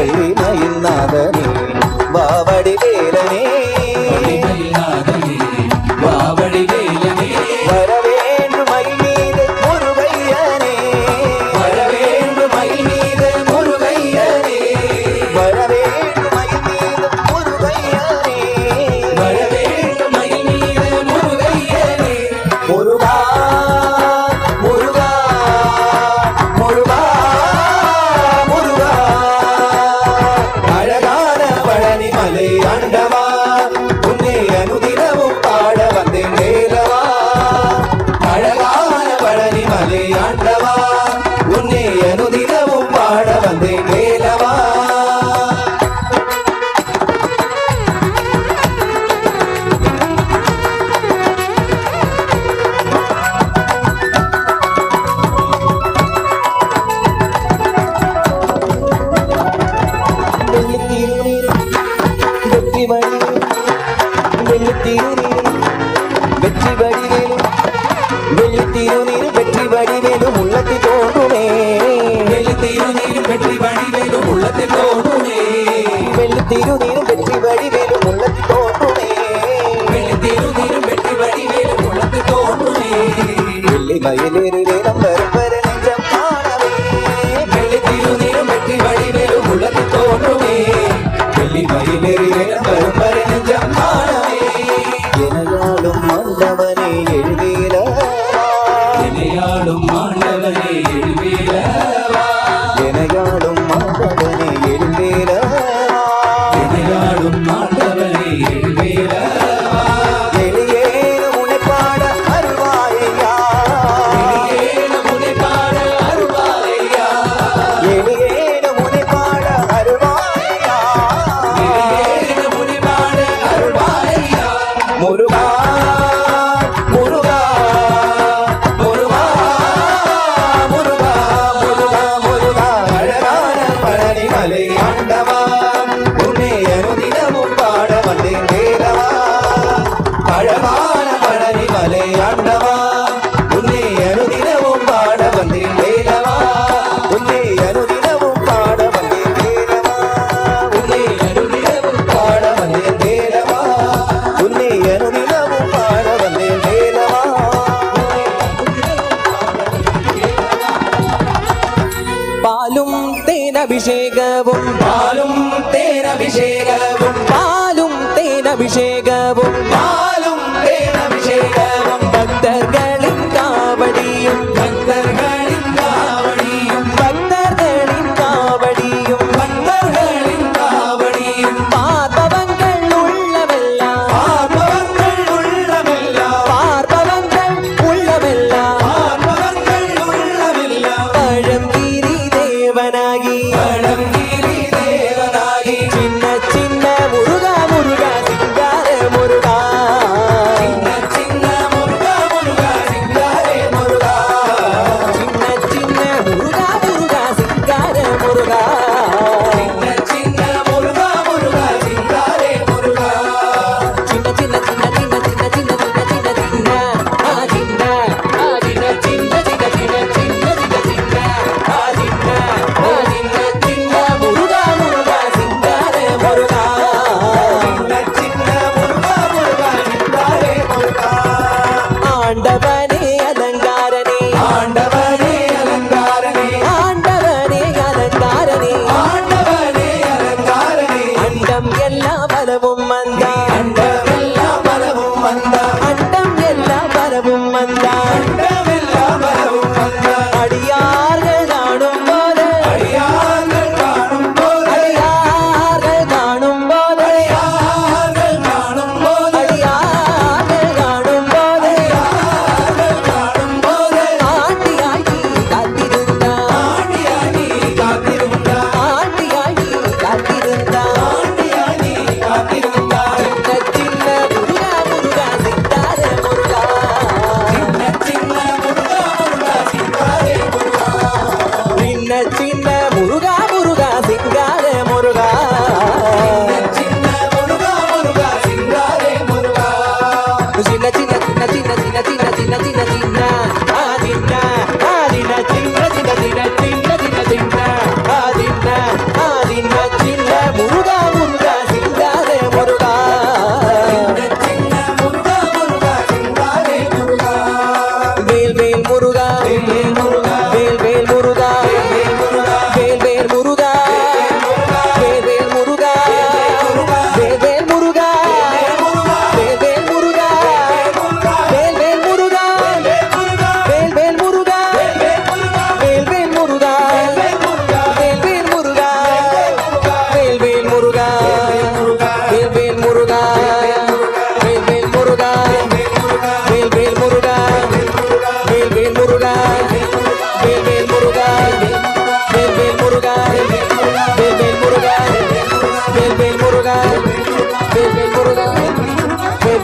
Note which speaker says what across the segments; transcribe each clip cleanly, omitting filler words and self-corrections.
Speaker 1: வள்ளிமயில் நாதனே வாவடி வேலனே
Speaker 2: வாவடி வேலனே
Speaker 1: வரவேண்டு மயில் மீது முருகையனே
Speaker 2: வரவேண்டு மயில் மீது முருகையனே
Speaker 1: வரவேண்டு மயில் மீது முருகையனே
Speaker 2: வரவேண்டு மயில் மீது முருகையனே
Speaker 1: முருகா முருகா முருகா முருகா அழகான பழனி மலை ஆண்டவா உன்னை அனுதினமும் பாட வந்தேன் வேலவா
Speaker 2: அழகான பழனி மலை ஆண்டவா
Speaker 1: உன்னை அனுதினமும் பாட வந்தேன் வேலவா வெற்றி வடிவேலும் வெள்ளி திருநீர் வெற்றி வடிவேலும் உள்ளத்தில் தோன்றுமே
Speaker 2: வெள்ளி திருநீர் வெற்றி வடிவேலும் உள்ளத்தில் தோன்றுமே
Speaker 1: வெள்ளி திருநீர் வெற்றி வடிவேலும் உள்ளத்தில் தோன்றுமே
Speaker 2: வெள்ளி திருநீர் வெற்றி வடிவேலும் உள்ளத்தில் தோன்றுமே
Speaker 1: வெள்ளி மயிலேறு வேலம் வரும் வர நெஞ்சம் காணவே
Speaker 2: வெள்ளி திருநீர் வெற்றி வடிவேலும் உள்ளத்தில் தோன்றுமே வெள்ளி மயிலேறி வேலம் வரும் வரை நெஞ்சம் காணவே
Speaker 1: எனையாளும் ஆண்டவனே எழுவேலவா
Speaker 2: எனையாளும் ஆண்டவனே எழுவேலவா
Speaker 1: எனையாளும் ஆண்டவனே எழுவேலவா
Speaker 2: எனையாளும் ஆண்டவனே எழுவேலவா
Speaker 1: எளியேனும் உன்னை பாட அருள்வாயையா
Speaker 2: எளியேனும் உன்னை பாட அருள்வாயையா
Speaker 1: எளியேனும் உன்னை பாட அருள்வாயையா
Speaker 2: எளியேனும் உன்னை பாட அருள்வாயையா
Speaker 1: முருகா முருகா முருகா முருகா முருகா முருகா அழகான பழனி மலை ஆண்டவா உன்னை அனுதினமும் பாட வந்தேன் வேலவா அழகான பழனி மலை ஆண்டவா உன்னை அனுதினமும் பாட வந்தேன் வேலவா உன்னை அனுதினமும் பாட வந்தேன் வேலவா உன்னை அனுதினமும் பாட வந்தேன் வேலவா உன்னை அனுதினமும் பாட வந்தேன் வேலவா பாலும் தேனபிஷேகവും
Speaker 2: பாலும் தேனபிஷேகവും
Speaker 1: பாலும் தேனபிஷேகവും
Speaker 2: பாலும் தேனபிஷேகവും
Speaker 1: பக்தர்களின் காவடியும்
Speaker 2: பக்தர்களின் காவடியும்
Speaker 1: பக்தர்களின் காவடியும்
Speaker 2: பக்தர்களின் காவடியும்
Speaker 1: பார்ப்பவங்கள் உள்ளவெல்லாம்
Speaker 2: பார்ப்பவர்கள் உள்ளமெல்லாம்
Speaker 1: பார்ப்பவங்கள் உள்ளவெல்லாம்
Speaker 2: பார்ப்பவர்கள் உள்ளமெல்லாம்
Speaker 1: பழங்கிரி தேவனாகி
Speaker 2: பழங்கிரி தேவனாகி
Speaker 1: சின்ன சின்ன முருகா முருகா சிங்கார முருகா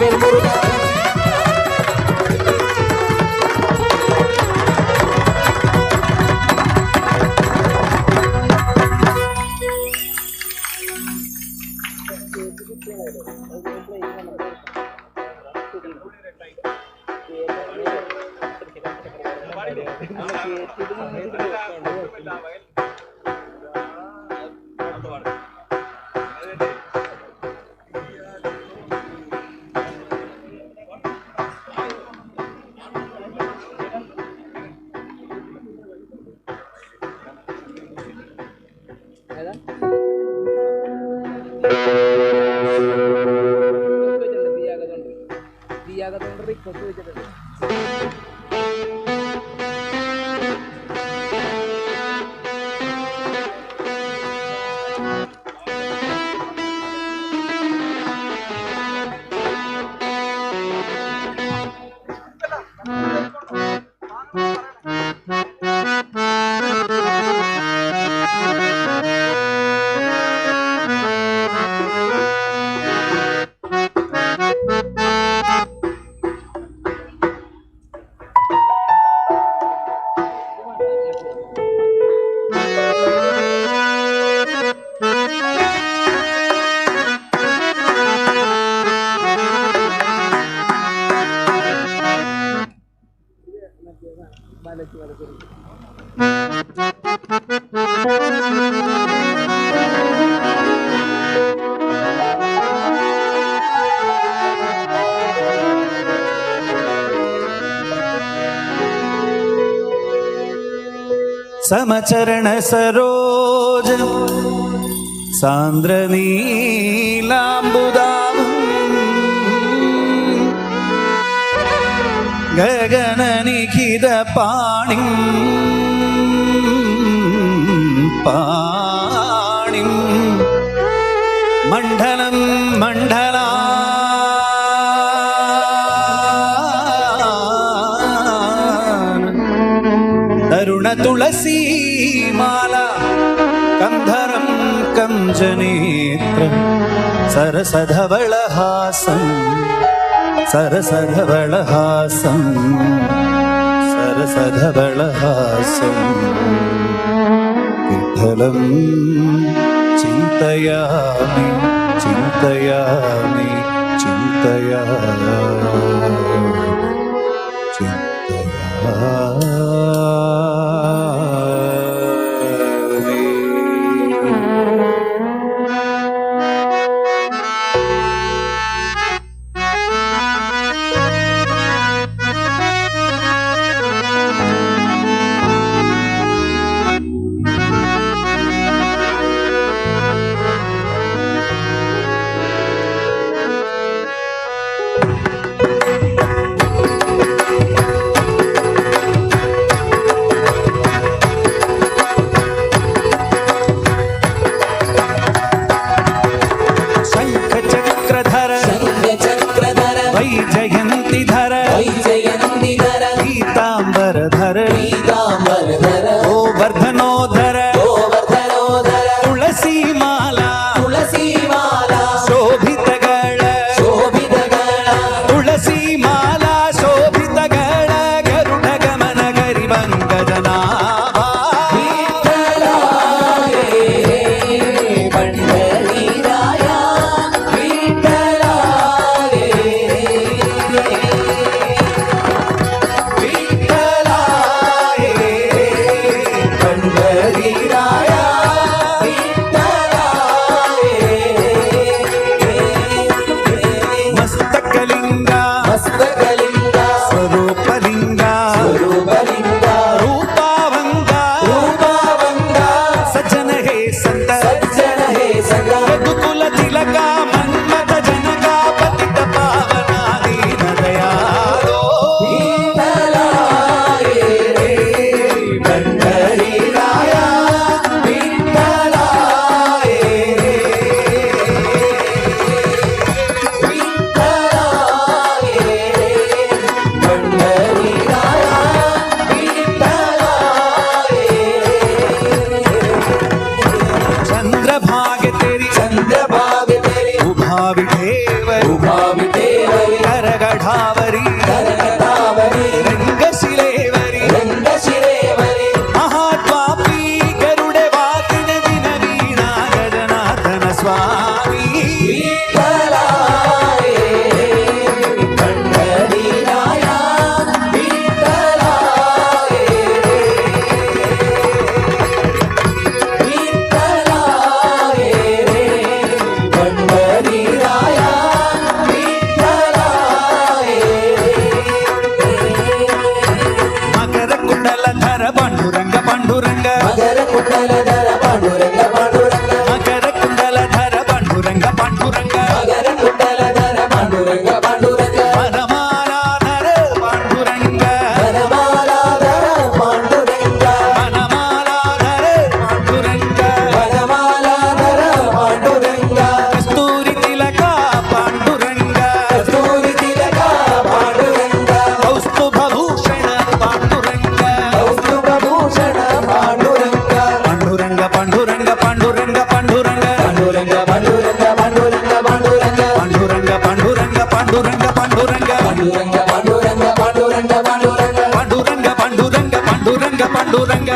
Speaker 1: வெற்றிவேல் முருகா
Speaker 3: समचरण सरोज सान्द्र नीलाम्बुदां गगन निखिद पाणिं मण्डलं मण्डला तरुण तुलसी माला कंधरं कंजनेत्र सरसधवलहासं सरसधवलहासं सरसधवलहासं विठ्ठलं चिन्तयामि चिन्तयामि चिन्तयामि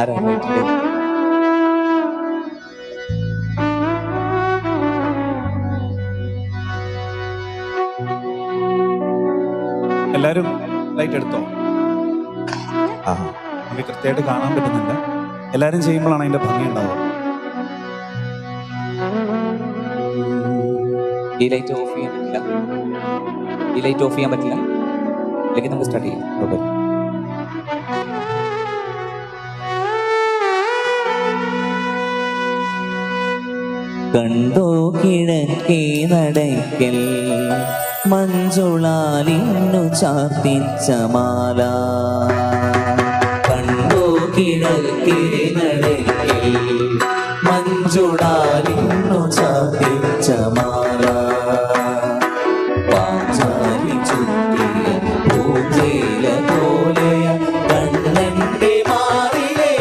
Speaker 4: ആരാ റൈറ്റില്?
Speaker 3: എല്ലാരും ലൈറ്റ് എടുത്തോ? ആ എനിക്ക് കൃത്യമായിട്ട് കാണാൻ പറ്റുന്നില്ല. എല്ലാരും ചെയ്യുമ്പോഴാണ് അതിന്റെ ഭംഗി ഉണ്ടാവുക.
Speaker 4: ഈ ലൈറ്റ് ഓഫ് ചെയ്യാൻ പറ്റില്ല. ഈ ലൈറ്റ് ഓഫ് ചെയ്യാൻ പറ്റില്ല. അല്ലെങ്കിൽ നമുക്ക് സ്റ്റാർട്ട് ചെയ്യാം. കുഴപ്പമില്ല. കണ്ടോ കിഴക്കേ നടക്കൽ മഞ്ജുളാലിന്നു ചാർത്തിച്ച മാല. കണ്ടോ കിഴക്കേ നടക്കൽ മഞ്ജുളാലിന്നു ചാർത്തിച്ച മാല. പാഞ്ചാലി ചുറ്റിയ പൂജയില പോലെയ കണ്ണന്റെ മാറിലെ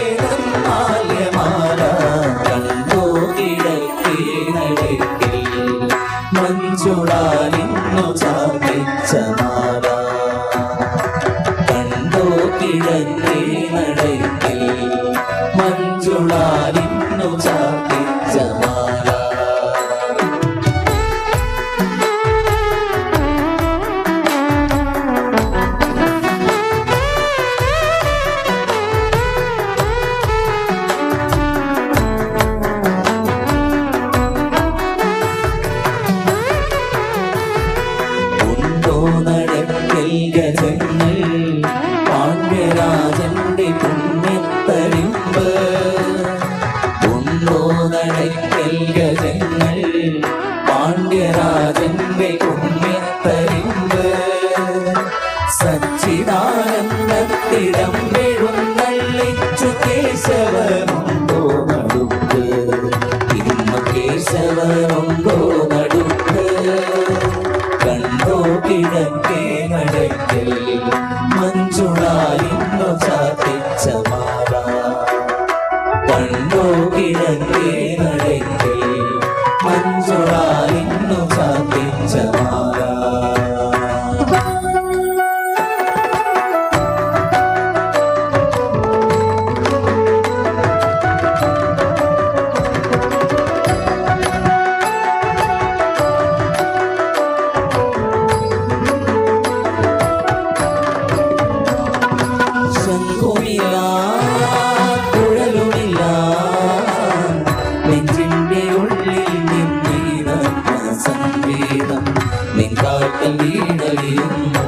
Speaker 4: മാല്യമാല. കണ്ടോ കിഴക്കേ നടക്കൽ മഞ്ജുളാലിന്നു ചാർത്തിച്ച മാല. കണ്ടോ കിഴക്കേ നടക്കൽ മഞ്ജുളാലിന്നു ചാർത്തിച്ച മാല. ഉണ്ടോ നടക്കൽ ഗജങ്ങൾ പാണ്ഡ്യരാജന്റെ പുണ്യത്തരിമ്പ്. ഉണ്ടോ നടക്കൽ ഗജങ്ങൾ പാണ്ഡ്യരാജന്റെ പുണ്യത്തരിമ്പ്. സച്ചിദാനന്ദത്തിടം എഴുന്നള്ളിച്ചു കേശവനുണ്ടോ നടുക്ക്. ഇന്ന് കേശവനുണ്ടോ നടുക്ക്. കണ്ടോ കിഴക്കേ നടക്കൽ മഞ്ജുളാലിന്നു ചാർത്തിച്ച മാല. കണ്ടോ കിഴക്കേ നടക്കൽ മഞ്ജുളാലിന്നു ചാർത്തിച്ച മാല. ശംഖുമില്ല കുഴലുമില്ല നെഞ്ചിന്റെ ഉള്ളിൽ നിന്നീന സംഗീതം നിൻ കാറ്റൽ വീടലിയുന്നു.